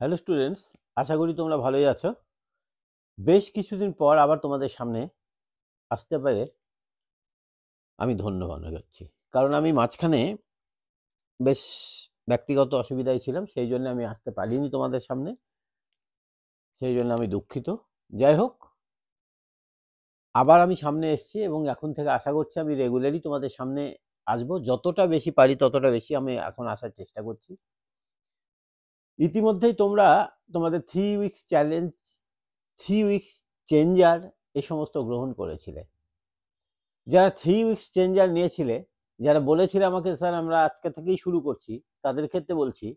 Hello students, আশা করি তোমরা ভালোই আছো। বেশ কিছুদিন পর আবার তোমাদের সামনে আসতে পেরে আমি ধন্য মনে করছি। কারণ আমি মাঝখানে বেশ ব্যক্তিগত অসুবিধায় ছিলাম, সেই জন্য আমি আসতে পারিনি তোমাদের সামনে। সেই জন্য আমি দুঃখিত। যাই হোক, আবার আমি সামনে এসেছি এবং এখন থেকে আশা করছি আমি রেগুলারই তোমাদের সামনে আসবো। যতটা বেশি পারি ততটা বেশি আমি এখন আসার চেষ্টা করছি। ইতিমধ্যেই তোমরা তোমাদের 3 উইকস চ্যালেঞ্জ, 3 উইকস চেঞ্জার এই সমস্ত গ্রহণ করেছিলে। যারা 3 উইকস চেঞ্জার নিয়েছিলে, যারা বলেছিলে আমাকে স্যার আমরা আজকে থেকেই শুরু করছি, তাদের ক্ষেত্রে বলছি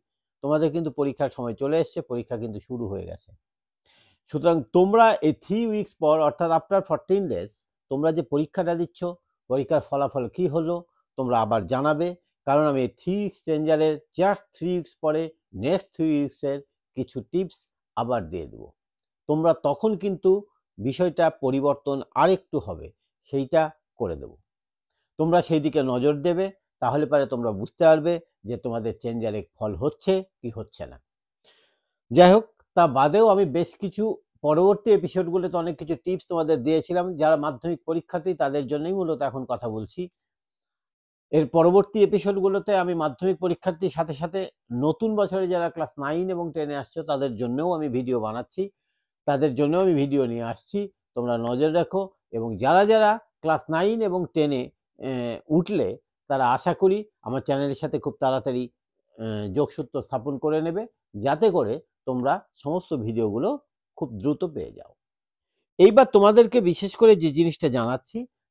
তোমাদের কিন্তু পরীক্ষার সময় চলে এসছে, পরীক্ষা কিন্তু শুরু হয়ে গেছে। সুতরাং তোমরা এই 3 উইকস পর অর্থাৎ আফটার 14 ডেজ তোমরা যে পরীক্ষাটা দিচ্ছ, পরীক্ষার ফলাফল কি হলো তোমরা আবার জানাবে। কারণ আমি এই 3 উইকস চেঞ্জারের জাস্ট 3 উইকস পরে নেক্সট 3 উইকসের কিছু টিপস আবার দিয়ে দেবো। তোমরা তখন কিন্তু বিষয়টা পরিবর্তন আরেকটু হবে, সেইটা করে দেব। তোমরা সেই দিকে নজর দেবে, তাহলে পরে তোমরা বুঝতে পারবে যে তোমাদের চেঞ্জারে ফল হচ্ছে কি হচ্ছে না। যাই হোক, তা বাদেও আমি বেশ কিছু পরবর্তী এপিসোডগুলোতে অনেক কিছু টিপস তোমাদের দিয়েছিলাম, যারা মাধ্যমিক পরীক্ষার্থী তাদের জন্যই মূলত এখন কথা বলছি। এর পরবর্তী এপিসোডগুলোতে আমি মাধ্যমিক পরীক্ষার্থীর সাথে সাথে নতুন বছরে যারা ক্লাস 9 এবং 10-এ আসছো তাদের জন্যও আমি ভিডিও বানাচ্ছি, তাদের জন্য আমি ভিডিও নিয়ে আসছি। তোমরা নজর রাখো এবং যারা যারা ক্লাস 9 এবং 10-এ উঠলে তারা আশা করি আমার চ্যানেলের সাথে খুব তাড়াতাড়ি যোগসূত্র স্থাপন করে নেবে, যাতে করে তোমরা সমস্ত ভিডিওগুলো খুব দ্রুত পেয়ে যাও। এইবার তোমাদেরকে বিশেষ করে যে জিনিসটা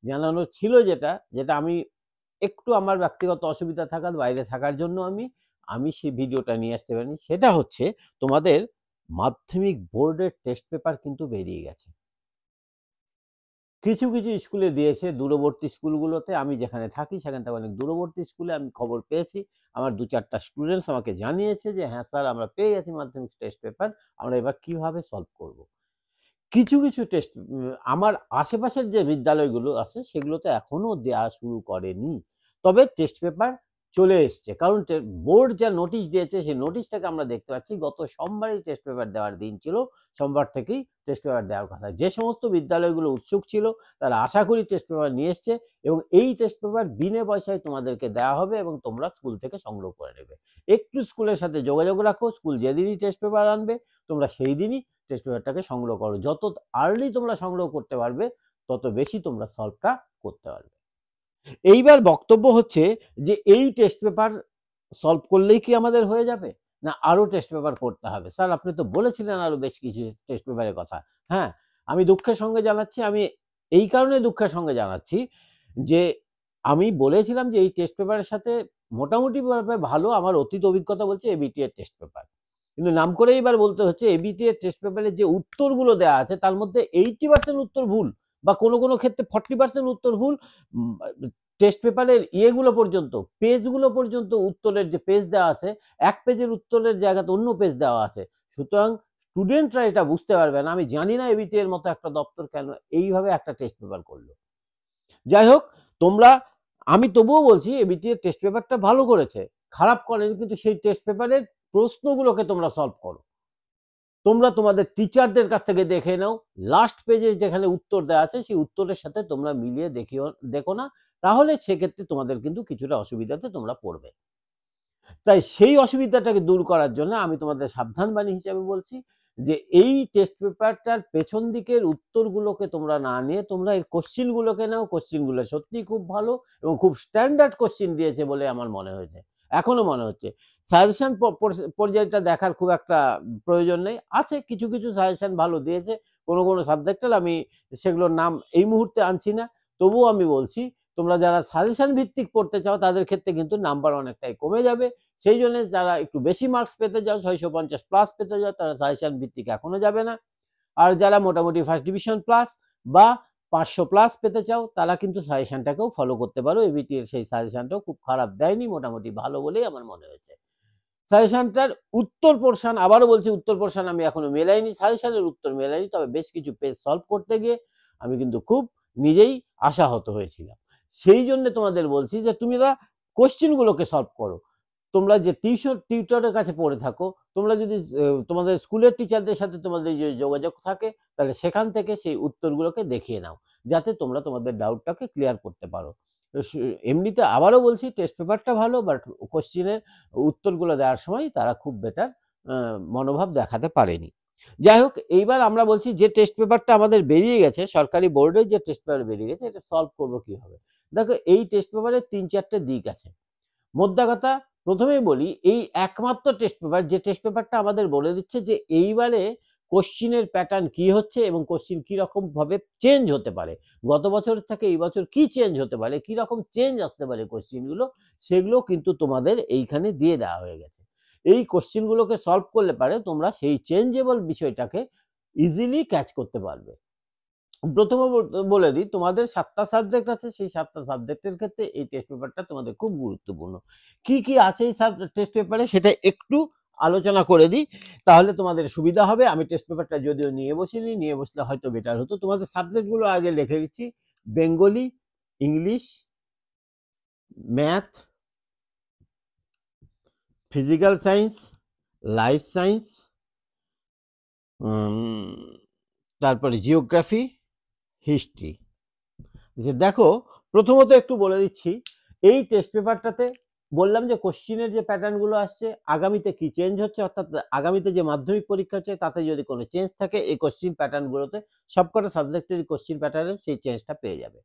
জানানো ছিল, যেটা যেটা আমি একটু আমার ব্যক্তিগত অসুবিধা থাকার বাইরে থাকার জন্য আমি সেই ভিডিওটা নিয়ে আসতে পারিনি, সেটা হচ্ছে তোমাদের মাধ্যমিক বোর্ডের টেস্ট পেপার কিন্তু বেরিয়ে গেছে। কিছু কিছু স্কুলে দিয়েছে, দূরবর্তী স্কুলগুলোতে। আমি যেখানে থাকি সেখান থেকে অনেক দূরবর্তী স্কুলে আমি খবর পেয়েছি, আমার 2-4টা স্টুডেন্টস আমাকে জানিয়েছে যে হ্যাঁ স্যার আমরা পেয়ে গেছি মাধ্যমিক টেস্ট পেপার, আমরা এবার কিভাবে সলভ করব। কিছু কিছু টেস্ট আমার আশেপাশের যে বিদ্যালয়গুলো আছে সেগুলোতে এখনো দেওয়া শুরু করেনি, তবে টেস্ট পেপার চলে এসছে। কারণ বোর্ড যা নোটিশ দিয়েছে সেই নোটিশটাকে আমরা দেখতে পাচ্ছি, গত সোমবারই টেস্ট পেপার দেওয়ার দিন ছিল, সোমবার থেকেই টেস্ট পেপার দেওয়ার কথা। যে সমস্ত বিদ্যালয়গুলো উৎসুক ছিল তারা আশা করি টেস্ট পেপার নিয়ে এসছে এবং এই টেস্ট পেপার বিনা পয়সায় তোমাদেরকে দেওয়া হবে এবং তোমরা স্কুল থেকে সংগ্রহ করে নেবে। একটু স্কুলের সাথে যোগাযোগ রাখো, স্কুল যেদিনই টেস্ট পেপার আনবে তোমরা সেই দিনই টেস্ট পেপারটাকে সংগ্রহ করো। যত আর্লি তোমরা সংগ্রহ করতে পারবে তত বেশি তোমরা সলভটা করতে পারবে। এইবার বক্তব্য হচ্ছে যে এই টেস্ট পেপার সলভ করলেই কি আমাদের হয়ে যাবে, না আরো টেস্ট পেপার করতে হবে? স্যার আপনি তো বলেছিলেন আরো বেশ কিছু টেস্ট পেপারের কথা। হ্যাঁ, আমি দুঃখের সঙ্গে জানাচ্ছি, আমি এই কারণে দুঃখের সঙ্গে জানাচ্ছি যে আমি বলেছিলাম যে এই টেস্ট পেপারের সাথে মোটামুটি ভালো আমার অতীত অভিজ্ঞতা বলছে এবিটি এর টেস্ট পেপার, কিন্তু নাম করে এবার বলতে হচ্ছে এবিটি এর টেস্ট পেপারের যে উত্তরগুলো দেওয়া আছে তার মধ্যে 80% উত্তর ভুল, বা কোনো কোনো ক্ষেত্রে 40% উত্তর ভুল। টেস্ট পেপারের ইয়েগুলো পর্যন্ত, পেজগুলো পর্যন্ত, উত্তরের যে পেজ দেওয়া আছে এক পেজের উত্তরের জায়গাতে অন্য পেজ দেওয়া আছে। সুতরাং স্টুডেন্টরা এটা বুঝতে পারবে না। আমি জানি না এবিটি এর মতো একটা দপ্তর কেন এইভাবে একটা টেস্ট পেপার করলো। যাই হোক, তোমরা, আমি তবুও বলছি এবিটি এর টেস্ট পেপারটা ভালো করেছে, খারাপ করেনি, কিন্তু সেই টেস্ট পেপারের প্রশ্নগুলোকে তোমরা সলভ করো। তোমরা তোমাদের টিচারদের কাছ থেকে দেখে নাও, লাস্ট পেজে যেখানে উত্তর দেওয়া আছে সেই উত্তরের সাথে তোমরা মিলিয়ে দেখো না, তাহলে সেক্ষেত্রে তোমাদের কিন্তু কিছুটা অসুবিধাতে তোমরা পড়বে। তাই সেই অসুবিধাটাকে দূর করার জন্য আমি তোমাদের সাবধান বাণী হিসেবে বলছি যে এই টেস্ট পেপারটার পেছন দিকের উত্তরগুলোকে তোমরা না নিয়ে তোমরা এর কোশ্চিনগুলোকে নাও। কোশ্চিনগুলো সত্যিই খুব ভালো এবং খুব স্ট্যান্ডার্ড কোশ্চিন দিয়েছে বলে আমার মনে হয়েছে, এখনো মনে হচ্ছে। সাজেশন পর্যায়টা দেখার খুব একটা প্রয়োজন নেই, আছে কিছু কিছু সাজেশন ভালো দিয়েছে কোনো কোনো সাবজেক্টের, আমি সেগুলোর নাম এই মুহূর্তে আনছি না। তবুও আমি বলছি তোমরা যারা সাজেশন ভিত্তিক পড়তে চাও তাদের ক্ষেত্রে কিন্তু নাম্বার অনেকটাই কমে যাবে। সেই জন্য যারা একটু বেশি মার্কস পেতে যাও, 650 প্লাস পেতে যাও, তারা সাজেশন ভিত্তিক এখনো যাবে না। আর যারা মোটামুটি ফার্স্ট ডিভিশন প্লাস বা 500 প্লাস পেতে চাও তারা কিন্তু সাজেশনটাকেও ফলো করতে পারো। এবিটি এর সেই সাজেশনটাও খুব খারাপ দেয়নি, মোটামুটি ভালো বলেই আমার মনে হয়েছে। সাজেশনটার উত্তর পোর্শন, আবারও বলছি উত্তর পোর্শন আমি এখনো মেলাইনি, সাজেশনের উত্তর মেলাইনি, তবে বেশ কিছু পেজ সলভ করতে গিয়ে আমি কিন্তু খুব নিজেই আশাহত হয়েছিলাম। সেই জন্য তোমাদের বলছি যে তুমি কোশ্চেনগুলোকে সলভ করো। তোমরা যে টিউটরের কাছে পড়ে থাকো, তোমরা যদি তোমাদের স্কুলের টিচারদের সাথে তোমাদের যে যোগাযোগ থাকে, তাহলে সেখান থেকে সেই উত্তরগুলোকে দেখিয়ে নাও, যাতে তোমরা তোমাদের ডাউটটাকে ক্লিয়ার করতে পারো। এমনিতে আবারও বলছি, টেস্ট পেপারটা ভালো, বাট কোশ্চিনের উত্তরগুলো দেওয়ার সময় তারা খুব বেটার মনোভাব দেখাতে পারেনি। যাই হোক, এইবার আমরা বলছি যে টেস্ট পেপারটা আমাদের বেরিয়ে গেছে, সরকারি বোর্ডের যে টেস্ট পেপার বেরিয়ে গেছে, এটা সলভ করবো কিভাবে। দেখো, এই টেস্ট পেপারের 3-4টে দিক আছে। মোদ্দা কথা, প্রথমেই বলি, এই একমাত্র টেস্ট পেপার যে টেস্ট পেপারটা আমাদের বলে দিচ্ছে যে এইবারে কোশ্চিনের প্যাটার্ন কি হচ্ছে এবং কোশ্চিন কি রকম ভাবে চেঞ্জ হতে পারে, গত বছর থেকে এই বছর কি চেঞ্জ হতে পারে, কি রকম চেঞ্জ আসতে পারে কোশ্চিনগুলো, সেগুলো কিন্তু তোমাদের এইখানে দিয়ে দেওয়া হয়ে গেছে। এই কোশ্চিনগুলোকে সলভ করলে পারে তোমরা সেই চেঞ্জেবল বিষয়টাকে ইজিলি ক্যাচ করতে পারবে। প্রথমে বলে দিই, তোমাদের 7টা সাবজেক্ট আছে, সেই 7টা সাবজেক্টের ক্ষেত্রে এই টেস্ট পেপারটা তোমাদের খুব গুরুত্বপূর্ণ। কি কি আছে এই টেস্ট পেপারে সেটা একটু আলোচনা করে দিই, তাহলে তোমাদের সুবিধা হবে। আমি টেস্ট পেপারটা যদিও নিয়ে বসিনি, নিয়ে বসলে হয়তো বেটার হতো। তোমাদের সাবজেক্টগুলো আগে লিখে দিচ্ছি: Bengali, English, math, physical science, life science, তারপরে জিওগ্রাফি, হিস্ট্রি। দেখো, প্রথমত একটু বলে দিচ্ছি, এই টেস্ট পেপারটাতে বললাম যে কোশ্চিনের যে প্যাটার্নগুলো আসছে, আগামীতে কি চেঞ্জ হচ্ছে, অর্থাৎ আগামীতে যে মাধ্যমিক পরীক্ষা হচ্ছে তাতে যদি কোনো চেঞ্জ থাকে, এই কোশ্চিন প্যাটার্নগুলোতে সবকটা সাবজেক্টের কোশ্চিন প্যাটার্নে সেই চেঞ্জটা পেয়ে যাবে।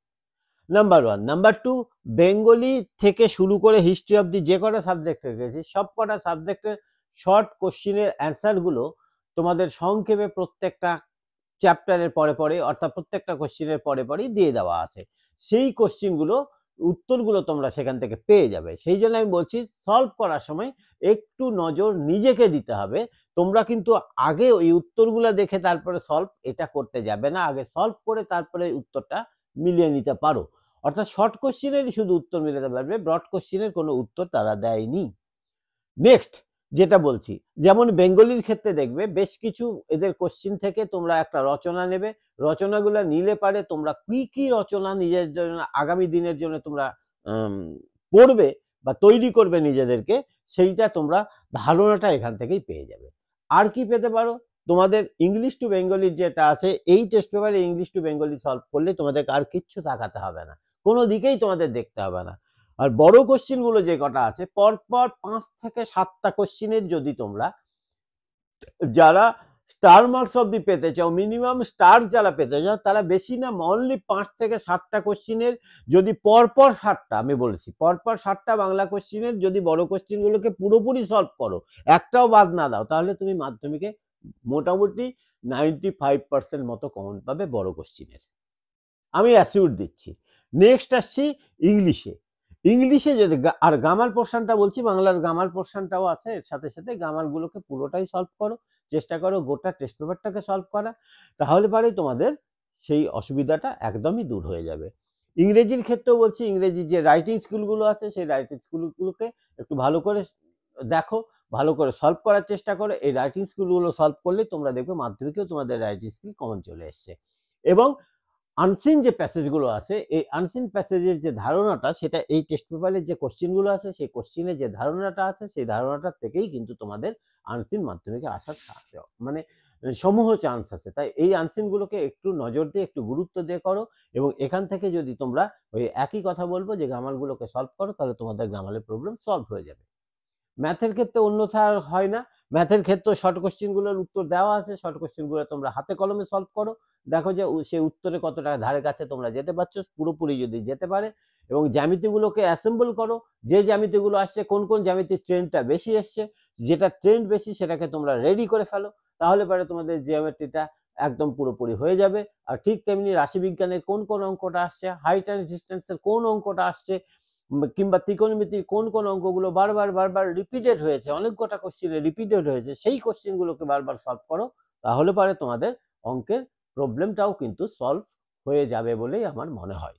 নাম্বার 1। নাম্বার 2, বেঙ্গলি থেকে শুরু করে হিস্ট্রি অবধি যে কটা সাবজেক্টে গেছি, সব কটা সাবজেক্টের শর্ট কোশ্চিনের অ্যান্সারগুলো তোমাদের সংক্ষেপে প্রত্যেকটা চ্যাপ্টারের পরে পরে, অর্থাৎ প্রত্যেকটা কোশ্চিনের পরে পরেই দিয়ে দেওয়া আছে। সেই কোশ্চিনগুলো উত্তরগুলো তোমরা সেখান থেকে পেয়ে যাবে। সেই জন্য আমি বলছি, সলভ করার সময় একটু নজর নিজেকে দিতে হবে। তোমরা কিন্তু আগে ওই উত্তরগুলো দেখে তারপরে সলভ এটা করতে যাবে না, আগে সলভ করে তারপরে উত্তরটা মিলিয়ে নিতে পারো। অর্থাৎ শর্ট কোশ্চিনেরই শুধু উত্তর মিলাতে পারবে, ব্রড কোশ্চিনের কোনো উত্তর তারা দেয়নি। নেক্সট যেটা বলছি, যেমন বেঙ্গলির ক্ষেত্রে দেখবে বেশ কিছু এদের কোশ্চিন থেকে তোমরা একটা রচনা নেবে, রচনাগুলো নিলে পারে তোমরা কি কি রচনা নিজের জন্য আগামী দিনের জন্য তোমরা পড়বে বা তৈরি করবে নিজেদেরকে, সেইটা তোমরা ধারণাটা এখান থেকেই পেয়ে যাবে। আর কি পেতে পারো, তোমাদের ইংলিশ টু বেঙ্গলির যেটা আছে, এই টেস্ট পেপারে ইংলিশ টু বেঙ্গলি সলভ করলে তোমাদেরকে আর কিচ্ছু তাকাতে হবে না, কোনো দিকেই তোমাদের দেখতে হবে না। আর বড় কোশ্চিন গুলো যে কটা আছে, পরপর 5 থেকে 7টা কোশ্চিনের যদি তোমরা যারা স্টার মার্কস অব্দি পেতে চাও, মিনিমাম স্টার যারা পেতে চাও, তারা বেশি না অনলি 5 থেকে 7টা কোশ্চিনের যদি পরপর 7টা, আমি বলেছি পরপর 7টা বাংলা কোশ্চিনের যদি বড় কোশ্চিন গুলোকে পুরোপুরি সলভ করো, একটাও বাদ না দাও, তাহলে তুমি মাধ্যমিকে মোটামুটি 95% মতো কমন পাবে বড় কোশ্চিনের, আমি অ্যাসিউর দিচ্ছি। নেক্সট আসছি ইংলিশে। ইংলিশে যদি আর গ্রামার পোর্শনটা বলছি, বাংলার গ্রামার পোর্শনটাও আছে এর সাথে সাথে, গ্রামারগুলোকে পুরোটাই সলভ করো, চেষ্টা করো গোটা টেস্ট পেপারটাকে সলভ করা, তাহলে পারে তোমাদের সেই অসুবিধাটা একদমই দূর হয়ে যাবে। ইংরেজির ক্ষেত্রেও বলছি, ইংরেজির যে রাইটিং স্কুলগুলো আছে সেই রাইটিং স্কুলগুলোকে একটু ভালো করে দেখো, ভালো করে সলভ করার চেষ্টা করো। এই রাইটিং স্কুলগুলো সলভ করলে তোমরা দেখবে মাধ্যমিকেও তোমাদের রাইটিং স্কিল কমন চলে এসছে। এবং আনসিন যে প্যাসেজগুলো আছে, এই আনসিন প্যাসেজের যে ধারণাটা, সেটা এই টেস্ট পেপারের যে কোশ্চিনগুলো আছে, সেই কোশ্চিনের যে ধারণাটা আছে, সেই ধারণাটার থেকেই কিন্তু তোমাদের আনসিন মাধ্যমিকে আসার মানে সমূহ চান্স আছে। তাই এই আনসিনগুলোকে একটু নজর দিয়ে, একটু গুরুত্ব দিয়ে করো, এবং এখান থেকে যদি তোমরা ওই একই কথা বলবো যে গ্রামারগুলোকে সলভ করো, তাহলে তোমাদের গ্রামারের প্রবলেম সলভ হয়ে যাবে। ম্যাথের ক্ষেত্রে অন্যথা আর হয় না। ম্যাথের ক্ষেত্রে শর্ট কোশ্চিনগুলোর উত্তর দেওয়া আছে, শর্ট কোশ্চিনগুলো তোমরা হাতে কলমে সলভ করো, দেখো যে সেই উত্তরে কতটা ধারে কাছে তোমরা যেতে পারছো, পুরোপুরি যদি যেতে পারে। এবং জ্যামিতিগুলোকে অ্যাসেম্বল করো, যে জ্যামিতিগুলো আসছে, কোন কোন জ্যামিতির ট্রেন্ডটা বেশি এসছে, যেটা ট্রেন্ড বেশি সেটাকে তোমরা রেডি করে ফেলো, তাহলে পরে তোমাদের জিওমেট্রিটা একদম পুরোপুরি হয়ে যাবে। আর ঠিক তেমনি রাশিবিজ্ঞানের কোন কোন অঙ্কটা আসছে, হাইট অ্যান্ড ডিস্টেন্সের কোন অঙ্কটা আসছে, কিংবা ত্রিকোণমিতির কোন কোন অঙ্কগুলো বারবার রিপিটেড হয়েছে, অনেক কটা কোশ্চিনে রিপিটেড হয়েছে, সেই কোশ্চিনগুলোকে বারবার সলভ করো, তাহলে পরে তোমাদের অঙ্কের প্রবলেমটাও কিন্তু সলভ হয়ে যাবে বলেই আমার মনে হয়।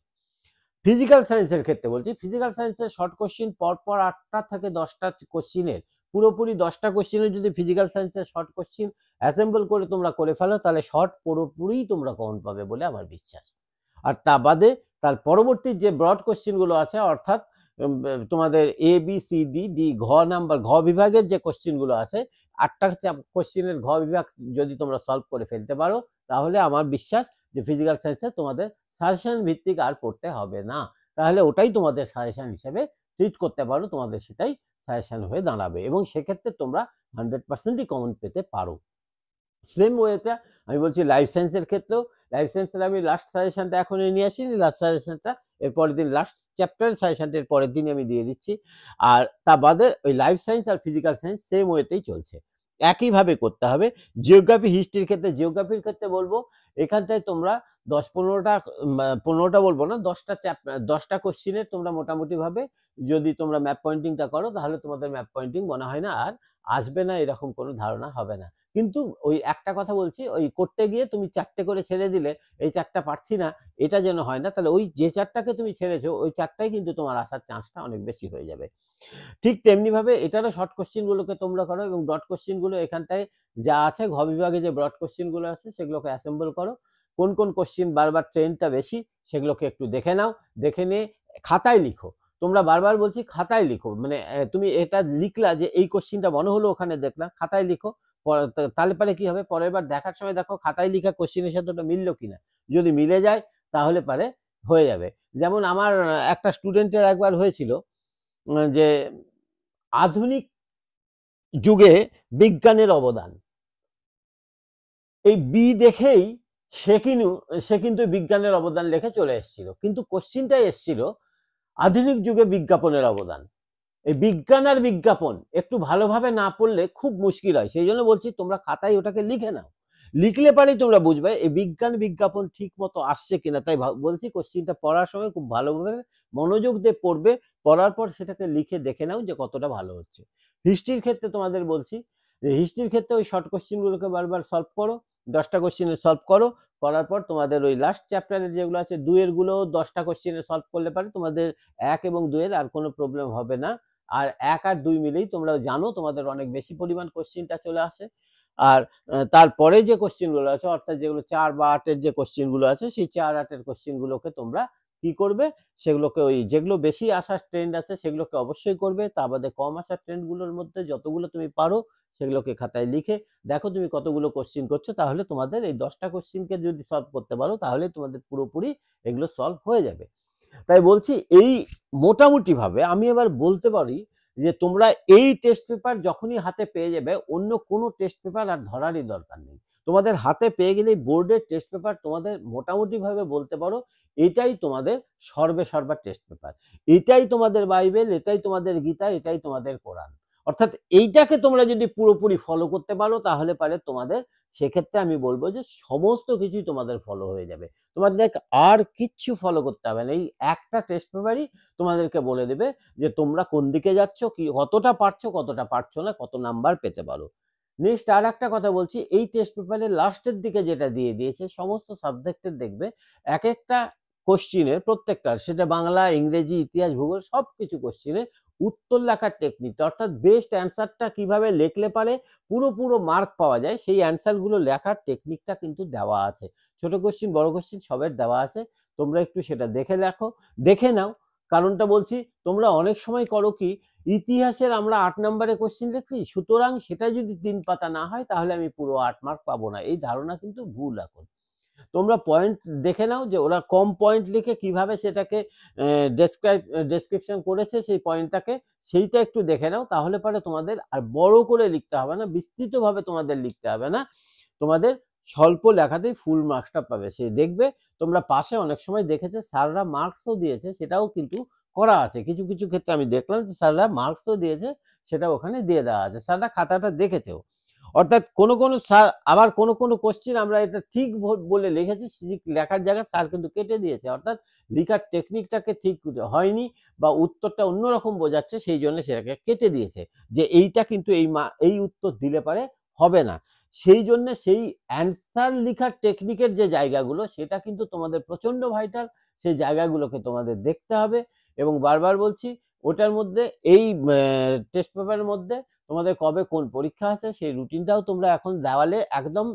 ফিজিক্যাল সায়েন্সের ক্ষেত্রে বলছি, ফিজিক্যাল সায়েন্সের শর্ট কোশ্চিন পরপর 8টা থেকে 10টা কোশ্চিনের, পুরোপুরি 10টা কোশ্চিনের যদি ফিজিক্যাল সায়েন্সের শর্ট কোশ্চিন অ্যাসেম্বল করে তোমরা করে ফেলো, তাহলে শর্ট পুরোপুরি তোমরা কমন পাবে বলে আমার বিশ্বাস। আর তা বাদে তার পরবর্তী যে ব্রড কোশ্চিনগুলো আছে, অর্থাৎ তোমাদের A B C D D ঘ বিভাগের যে কোশ্চেনগুলো আছে 8টা কোশ্চেনের ঘ বিভাগ যদি তোমরা সলভ করে ফেলতে পারো, তাহলে আমার বিশ্বাস যে ফিজিক্যাল সায়েন্সে তোমাদের সাজেশন ভিত্তিক আর পড়তে হবে না, তাহলে ওটাই তোমাদের সাজেশন হিসেবে ট্রিট করতে পারো, তোমাদের সেটাই সাজেশন হয়ে দাঁড়াবে এবং সেক্ষেত্রে তোমরা 100%ই কমন পেতে পারো। সেম ওয়েটা আমি বলছি লাইফ সায়েন্সের ক্ষেত্রেও। লাইফ সায়েন্সের আমি লাস্ট সাজেশনটা এখনই নিয়ে আসিনি, লাস্ট সাজেশনটা এর পরের দিন, লাস্ট চ্যাপ্টারের সাজেশনটা এর পরের দিনই আমি দিয়ে দিচ্ছি। আর তা বাদে ওই লাইফ সায়েন্স আর ফিজিক্যাল সায়েন্স সেম ওয়েতেই চলছে, একইভাবে করতে হবে। জিওগ্রাফি হিস্ট্রির ক্ষেত্রে, জিওগ্রাফির ক্ষেত্রে বলবো এখানটায় তোমরা 10-15টা বলবো না, 10টা কোশ্চিনের তোমরা মোটামুটিভাবে যদি তোমরা ম্যাপ পয়েন্টিংটা করো, তাহলে তোমাদের ম্যাপ পয়েন্টিং মনে হয় না আর আসবে না, এরকম কোনো ধারণা হবে না। কিন্তু ওই একটা কথা বলছি, ওই করতে গিয়ে তুমি 4টে করে ছেড়ে দিলে, এই 4টা পারছি না এটা যেন হয় না, তাহলে ওই যে 4টাকে তুমি ছেড়েছো ওই 4টাই কিন্তু তোমার আসার চান্সটা অনেক বেশি হয়ে যাবে। ঠিক তেমনি ভাবে এটারও শর্ট কোশ্চেন গুলোকে তোমরা করো এবং ব্রড কোশ্চেন গুলো এখানটায় যা আছে ঘ বিভাগে যে ব্রড কোশ্চেন গুলো আছে সেগুলোকে অ্যাসেম্বল করো। কোন কোন কোশ্চেন বারবার ট্রেন্ডটা বেশি সেগুলোকে একটু দেখে নাও, দেখে নিয়ে খাতায় লিখো। তোমরা বারবার বলছি খাতায় লিখো, মানে তুমি এটা লিখলা যে এই কোশ্চেনটা মনে হলো ওখানে দেখলাম, খাতায় লিখো। তাহলে পরে কি হবে, পরের বার দেখার সময় দেখো খাতায় লিখা কোশ্চেনের সাথে ওটা মিললো কিনা, যদি মিলে যায় তাহলে পরে হয়ে যাবে। যেমন আমার একটা স্টুডেন্টের একবার হয়েছিল যে আধুনিক যুগে বিজ্ঞানের অবদান, এই বি দেখেই সে কিন্তু বিজ্ঞানের অবদান লিখে চলে এসেছিল, কিন্তু কোশ্চিনটাই এসেছিল আধুনিক যুগে বিজ্ঞাপনের অবদান। এই বিজ্ঞান আর বিজ্ঞাপন একটু ভালোভাবে না পড়লে খুব মুশকিল হয়, সেই জন্য বলছি তোমরা খাতায় ওটাকে লিখে নাও, লিখলে পারেই তোমরা বুঝবে এই বিজ্ঞান বিজ্ঞাপন ঠিক মতো আসছে কিনা। তাই বলছি কোশ্চিনটা পড়ার সময় খুব ভালোভাবে মনোযোগ দিয়ে পড়বে, পড়ার পর সেটাকে লিখে দেখে নাও যে কতটা ভালো হচ্ছে। হিস্ট্রির ক্ষেত্রে তোমাদের বলছি যে হিস্ট্রির ক্ষেত্রে ওই শর্ট কোশ্চিনগুলোকে বারবার সলভ করো, 10টা কোশ্চিনের সলভ করো, করার পর তোমাদের ওই লাস্ট চ্যাপ্টারের যেগুলো আছে 2-এর গুলো 10টা কোশ্চিনের সলভ করলে পারে তোমাদের 1 এবং 2-এর আর কোনো প্রবলেম হবে না। আর 1 আর 2 মিলেই তোমরা জানো তোমাদের অনেক বেশি পরিমাণ কোশ্চিনটা চলে আসে। আর তারপরে যে কোশ্চিনগুলো আছে অর্থাৎ যেগুলো 4 বা 8-এর যে কোশ্চিনগুলো আছে সেই 4-8-এর কোশ্চিনগুলোকে তোমরা কি করবে, সেগুলোকে ওই যেগুলো বেশি আসার ট্রেন্ড আছে সেগুলোকে অবশ্যই করবে, তা বাদে কম আসার ট্রেন্ডগুলোর মধ্যে যতগুলো তুমি পারো সেগুলোকে খাতায় লিখে দেখো তুমি কতগুলো কোশ্চিন করছো, তাহলে তোমাদের এই 10টা কোশ্চিনকে যদি সলভ করতে পারো তাহলে তোমাদের পুরোপুরি এগুলো সলভ হয়ে যাবে। তাই বলছি এই মোটামুটি ভাবে আমি এবার বলতে পারি যে তোমরা এই টেস্ট পেপার যখনই হাতে পেয়ে যাবে অন্য কোনো টেস্ট পেপার আর ধরারই দরকার নেই, তোমাদের হাতে পেয়ে গেলেই বোর্ডের টেস্ট পেপার তোমাদের মোটামুটি ভাবে বলতে পারো এটাই তোমাদের সর্বেসর্বা টেস্ট পেপার, এটাই তোমাদের বাইবেল, এটাই তোমাদের গীতা, এটাই তোমাদের কোরআন। অর্থাৎ এইটাকে তোমরা যদি পুরোপুরি ফলো করতে পারো তাহলে পারে তোমাদের সেক্ষেত্রে আমি বলবো যে সমস্ত কিছুই তোমাদের ফলো হয়ে যাবে, তোমাদের আর কিচ্ছু ফলো করতে হবে না, এই একটা টেস্ট পেপারই তোমাদেরকে বলে দেবে যে তোমরা কোন দিকে যাচ্ছ, কি কতটা পারছো না, কত নাম্বার পেতে পারো। নেক্সট আর একটা কথা বলছি, এই টেস্ট পেপারের লাস্টের দিকে যেটা দিয়ে দিয়েছে সমস্ত সাবজেক্টের দেখবে এক একটা কোশ্চিনের প্রত্যেকটার, সেটা বাংলা, ইংরেজি, ইতিহাস, ভূগোল সবকিছু কোশ্চিনের উত্তর লেখার টেকনিক অর্থাৎ বেস্ট অ্যান্সারটা কিভাবে লিখলে পারে পুরো মার্ক পাওয়া যায় সেই অ্যান্সারগুলো লেখার টেকনিকটা কিন্তু দেওয়া আছে, ছোট কোশ্চিন বড় কোশ্চিন সবের দেওয়া আছে, তোমরা একটু সেটা দেখে নাও। কারণটা বলছি তোমরা অনেক সময় করো কি ইতিহাসের আমরা 8 নম্বরে কোশ্চিন লিখি, সুতরাং সেটা যদি 3 পাতা না হয় তাহলে আমি পুরো 8 মার্ক পাবো না, এই ধারণা কিন্তু ভুল। এখন তোমরা পয়েন্ট দেখে নাও যে ওরা কম পয়েন্ট লিখে কিভাবে সেটাকে ডেসক্রিপশন করেছে সেই পয়েন্টটাকে, সেইটা একটু দেখে নাও, তাহলে পরে তোমাদের আর বড় করে লিখতে হবে না, বিস্তৃতভাবে তোমাদের লিখতে হবে না, তোমাদের স্বল্প লেখাতেই ফুল মার্কসটা পাবে। সে দেখবে তোমরা পাশে অনেক সময় দেখেছে স্যাররা মার্কসও দিয়েছে, সেটাও কিন্তু করা আছে, কিছু কিছু ক্ষেত্রে আমি দেখলাম যে স্যাররা মার্কসও দিয়েছে, সেটা ওখানে দিয়ে দেওয়া আছে, স্যাররা খাতাটা দেখেছেও। অর্থাৎ কোনো স্যার আবার কোনো কোশ্চিন আমরা এটা ঠিক বলে লিখেছি, লেখার জায়গায় স্যার কিন্তু কেটে দিয়েছে, অর্থাৎ লেখার টেকনিকটাকে ঠিক হয়নি বা উত্তরটা অন্যরকম বোঝাচ্ছে সেই জন্য সেটাকে কেটে দিয়েছে যে এইটা কিন্তু এই উত্তর দিলে পারে হবে না, সেই জন্য সেই অ্যান্সার লেখার টেকনিকের যে জায়গাগুলো সেটা কিন্তু তোমাদের প্রচন্ড ভাইটাল, সেই জায়গাগুলোকে তোমাদের দেখতে হবে। এবং বারবার বলছি ওটার মধ্যে এই টেস্ট পেপারের মধ্যে তোমাদের কবে কোন পরীক্ষা আছে সেই রুটিনটাও তোমরা এখন দেওয়ালে একদম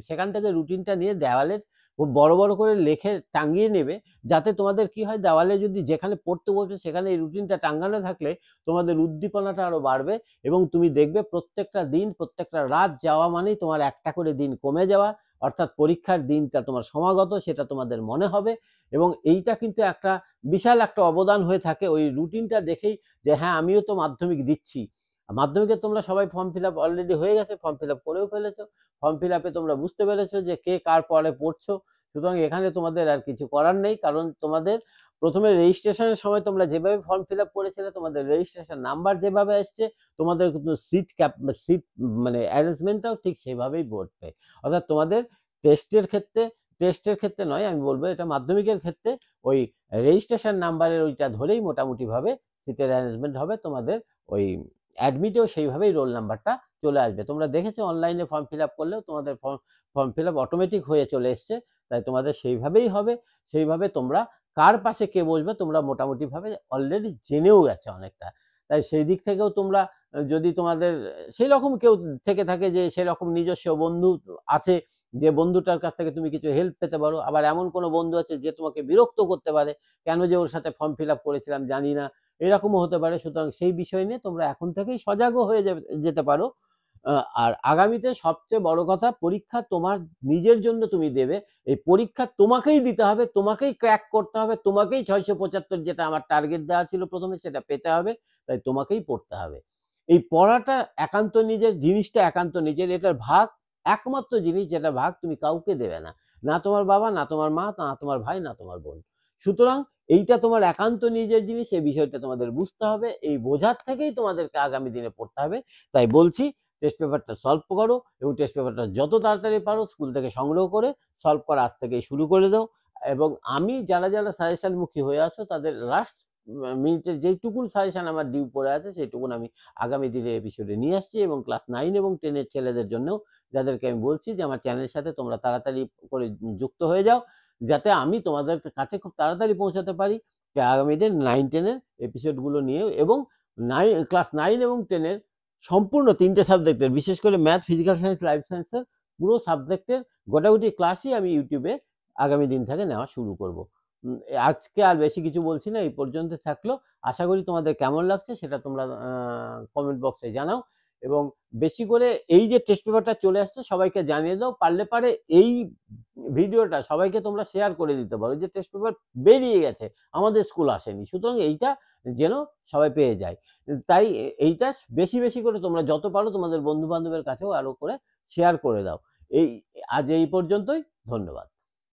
সেখান থেকে রুটিনটা নিয়ে দেওয়ালের খুব বড় বড় করে লেখে টাঙিয়ে নেবে, যাতে তোমাদের কি হয়, দেওয়ালে যদি যেখানে পড়তে বসবে সেখানে এই রুটিনটা টাঙানো থাকলে তোমাদের উদ্দীপনাটা আরো বাড়বে, এবং তুমি দেখবে প্রত্যেকটা দিন প্রত্যেকটা রাত যাওয়া মানেই তোমার একটা করে দিন কমে যাওয়া, অর্থাৎ পরীক্ষার দিনটা তোমার সমাগত সেটা তোমাদের মনে হবে। এবং এইটা কিন্তু একটা বিশাল একটা অবদান হয়ে থাকে ওই রুটিনটা দেখেই, যে হ্যাঁ আমিও তো মাধ্যমিক দিচ্ছি। মাধ্যমিকে তোমরা সবাই ফর্ম ফিল আপ অলরেডি হয়ে গেছে, ফর্ম ফিল আপ করেও ফেলেছো, ফর্ম ফিল আপে তোমরা বুঝতে পেরেছো যে কে কার পরে পড়ছো। সুতরাং এখানে তোমাদের আর কিছু করার নেই, কারণ তোমাদের প্রথমে রেজিস্ট্রেশনের সময় তোমরা যেভাবে ফর্ম ফিল আপ করেছিলে, তোমাদের রেজিস্ট্রেশন নাম্বার যেভাবে এসছে, তোমাদের কিন্তু সিট মানে অ্যারেঞ্জমেন্টটাও ঠিক সেভাবেই পড়বে। অর্থাৎ তোমাদের টেস্টের ক্ষেত্রে নয়, আমি বলবো এটা মাধ্যমিকের ক্ষেত্রে ওই রেজিস্ট্রেশন নাম্বারের ওইটা ধরেই মোটামুটি ভাবে সিটের অ্যারেঞ্জমেন্ট হবে। তোমাদের ওই অ্যাডমিটেও সেইভাবেই রোল নাম্বারটা চলে আসবে। তোমরা দেখেছো অনলাইনে ফর্ম ফিল আপ করলেও তোমাদের ফর্ম ফিল আপ অটোমেটিক হয়ে চলে এসছে, তাই তোমাদের সেইভাবেই হবে। সেইভাবে তোমরা কার পাশে কে বসবে তোমরা মোটামুটি ভাবে অলরেডি জেনেও গেছো অনেকটা। তাই সেই দিক থেকেও তোমরা যদি তোমাদের সেই রকম কেউ থেকে থাকে যে সেরকম নিজস্ব বন্ধু আছে, যে বন্ধুটার কাছ থেকে তুমি কিছু হেল্প পেতে পারো, আবার এমন কোনো বন্ধু আছে যে তোমাকে বিরক্ত করতে পারে, কেন যে ওর সাথে ফর্ম ফিল আপ করেছিলাম জানি না, এরকমও হতে পারে। সুতরাং সেই বিষয় নিয়ে তোমরা এখন থেকেই সজাগও হয়ে যেতে পারো। আর আগামীতে সবচেয়ে বড় কথা, পরীক্ষা তোমার নিজের জন্য তুমি দেবে, এই পরীক্ষা তোমাকেই দিতে হবে, তোমাকেই ক্র্যাক করতে হবে, তোমাকেই 675 যেটা আমার টার্গেট দেওয়া ছিল প্রথমে সেটা পেতে হবে, তাই তোমাকেই পড়তে হবে। এই পড়াটা একান্ত নিজের, জিনিসটা একান্ত নিজের, এটার ভাগ একমাত্র জিনিস যেটা ভাগ তুমি কাউকে দেবে না, না তোমার বাবা, না তোমার মা, না তোমার ভাই, না তোমার বোন। সুতরাং এইটা তোমার একান্ত নিজের জিনিস, এই বিষয়টা তোমাদের বুঝতে হবে, এই বোঝার থেকেই তোমাদেরকে আগামী দিনে পড়তে হবে। তাই বলছি টেস্ট পেপারটা সলভ করো, এবং টেস্ট পেপারটা যত তাড়াতাড়ি পারো স্কুল থেকে সংগ্রহ করে সলভ করা আজ থেকেই শুরু করে দাও। এবং আমি যারা সাজেশন মুখী হয়ে আসো তাদের লাস্ট মিনিটের যেইটুকুন সাজেশন আমার ডিউ পড়ে আছে সেইটুকুন আমি আগামী দিনে এপিসোডে নিয়ে আসছি, এবং ক্লাস 9 এবং 10 এর ছেলেদের জন্যও, যাদেরকে আমি বলছি যে আমার চ্যানেলের সাথে তোমরা তাড়াতাড়ি করে যুক্ত হয়ে যাও, যাতে আমি তোমাদের কাছে খুব তাড়াতাড়ি পৌঁছাতে পারি আগামী দিন 9-10 এর এপিসোডগুলো নিয়ে। এবং ক্লাস 9 এবং 10 এর সম্পূর্ণ 3টে সাবজেক্টের, বিশেষ করে ম্যাথ, ফিজিক্যাল সায়েন্স, লাইফ সায়েন্সের পুরো সাবজেক্টের গোটাগুটি ক্লাসই আমি ইউটিউবে আগামী দিন থেকে নেওয়া শুরু করব। আজকে আর বেশি কিছু বলছি না, এই পর্যন্ত থাকলো। আশা করি তোমাদের কেমন লাগছে সেটা তোমরা কমেন্ট বক্সে জানাও, এবং বেশি করে এই যে টেস্ট পেপারটা চলে আসছে সবাইকে জানিয়ে দাও, পারলে পারে এই ভিডিওটা সবাইকে তোমরা শেয়ার করে দিতে পারো যে টেস্ট পেপার বেরিয়ে গেছে, আমাদের স্কুল আসেনি, সুতরাং এইটা যেন সবাই পেয়ে যায়। তাই এইটা বেশি বেশি করে তোমরা যত পারো তোমাদের বন্ধু বান্ধবের কাছেও আরো করে শেয়ার করে দাও। এই আজ এই পর্যন্তই, ধন্যবাদ।